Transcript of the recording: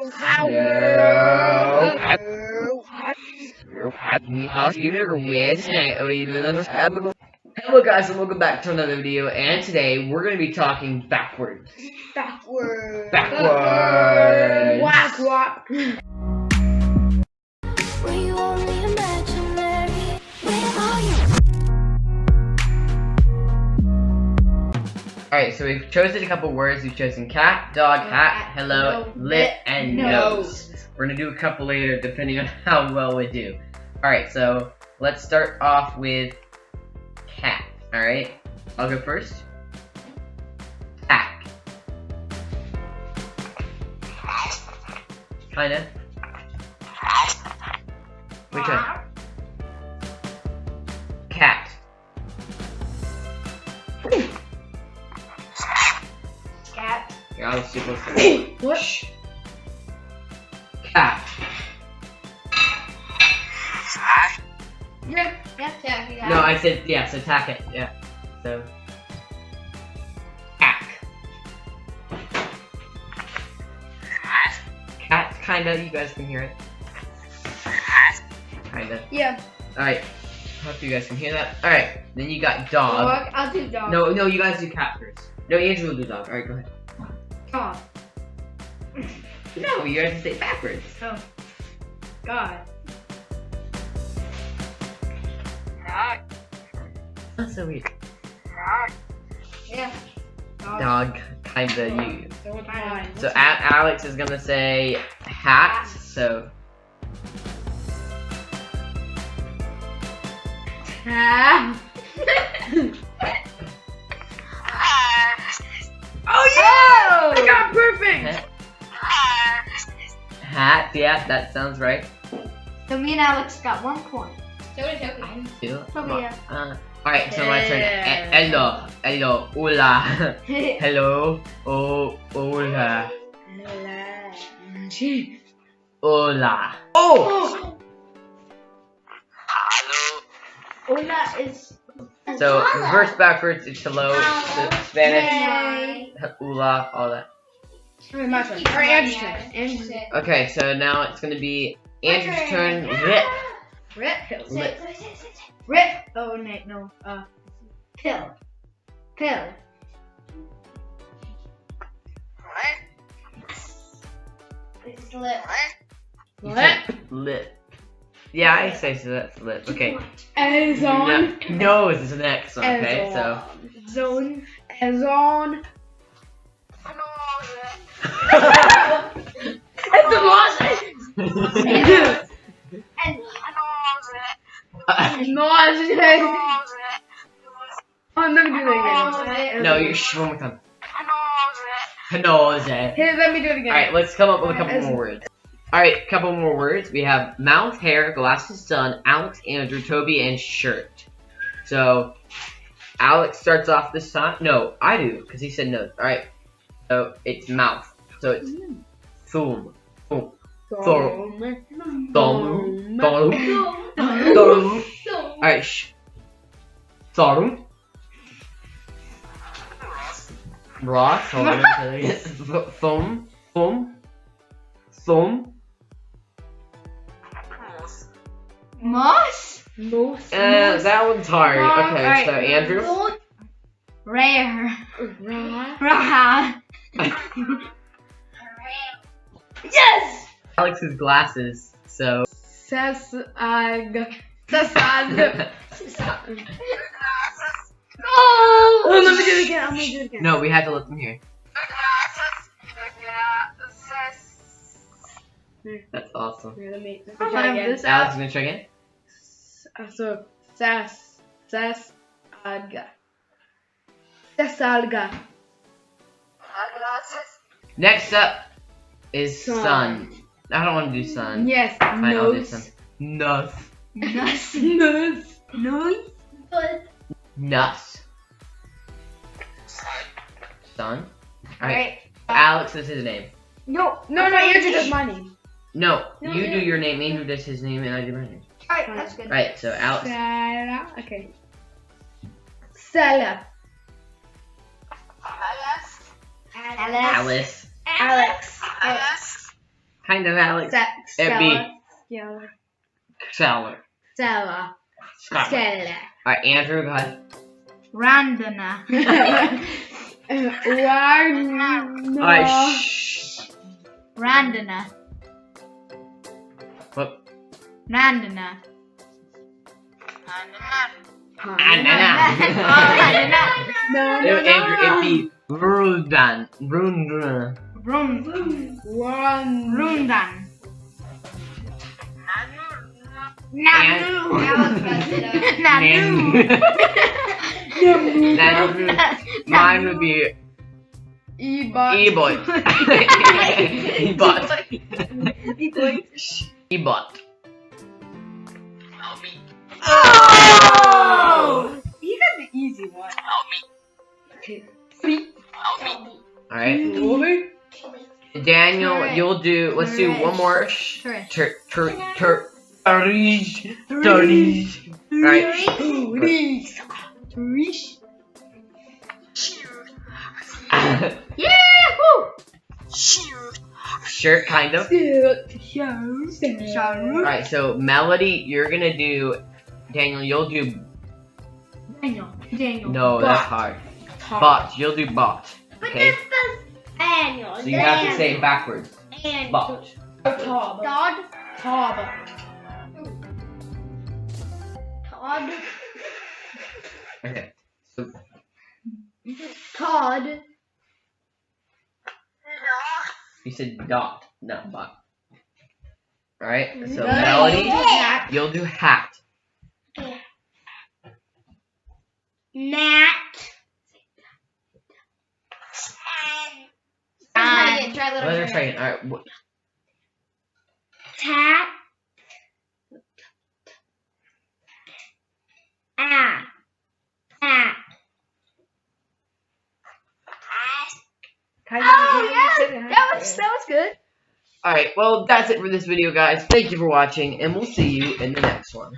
Hello guys and welcome back to another video, and today we're going to be talking backwards. Backwards. Backwards. Whack. Were you only imaginary? Where are you? Alright, so we've chosen a couple words. We've chosen cat, dog, hat, hello, lip, and nose. We're going to do a couple later depending on how well we do. Alright, so let's start off with cat. Alright, I'll go first. Tack. Kinda. Which one? Cat. Cat. Yeah, I was super close. What? Cat. Yeah. No, I said, yeah, so tack it, yeah. So, tack. Cat, kinda, you guys can hear it. Kinda. Yeah. Alright, hope you guys can hear that. Alright, then you got dog. Dog. I'll do dog. No, you guys do cat first. No, Andrew will do dog. Alright, go ahead. Dog. No, you guys say it backwards. Oh. God. That's so weird. Yeah. Dog, kinda, you. Fine. So Alex is gonna say hat, so. Oh yeah! I got perfect. Hat, yeah, that sounds right. So me and Alex got 1 point. So did Two. Toby. Alright, so my turn. Hello, hola. Hello, hola. Hola. Oh! Hola is. So, reverse backwards, it's hello, the Spanish, hola, all that. My turn. Or Andrew's turn. Okay, so now it's gonna be Andrew's turn. Rip. Rip. Rip. Oh, no. Pill. It's lip. Lip. Yeah, I say so, that's lip. Okay. Azon. Nose is the next one, okay? So. Zone. Azon. Oh, let me do that again. No, you're one more time. Nose. Here, let me do it again. Alright, let's come up with a couple more words. Alright, couple more words. We have mouth, hair, glasses, sun, Alex, Andrew, Toby, and shirt. So, Alex starts off this time. No, I do, because he said nose. Alright, so it's mouth. So it's thumb. Alright, thumb. Ross, hold on. Thumb. Moss? That one's hard. Okay, Alright. so Andrew. Rare. Raha. Yes! Alex's glasses, so. Sasag. Oh, let me do it again. I'm gonna do it again. No, we had to let them hear. That's awesome. Here, let me Alex try again. is gonna try again. So, Sasalga. Next up is sun. I don't want to do sun. Yes, Fine, I'll do nose. sun. Nuss. Nuss. Sun. Alright. Alex is his name. No, Andrew does my name. No, you do your name, Andrew does his name, and I do my name. Alright, that's good. Right, so Alex. Sarah. Okay. Sala. Alice. Alex. Kind of, Alex. It'd be Seller. Stella. Scarlet. Stella. Alright, Andrew, go ahead. Randana. Alright, shh. Randana. What? Randana. Andrew, it'd be Rundan. Rundan. Rundan. Nanu. Mine would be E-bot. E-boy. E-bot. E-bot. Oh! You got the easy one. Alright. Daniel, you'll do, let's do one more. Alright. Yahoo! Shirt, kind of. Sharu. Alright, so Melody, you're gonna do. Daniel, you'll do. Daniel. No, that's hard. Bot, you'll do bot. Okay? Annual. So you have to say it backwards. Bot. Todd. Okay. So, Todd. you said dot, not bot. Alright, so No. Melody, Hat. you'll do hat. Nat. Let her try it. Alright. Tat. Ah. Ah. Oh yeah, that was good. Alright, well, that's it for this video, guys. Thank you for watching, and we'll see you in the next one.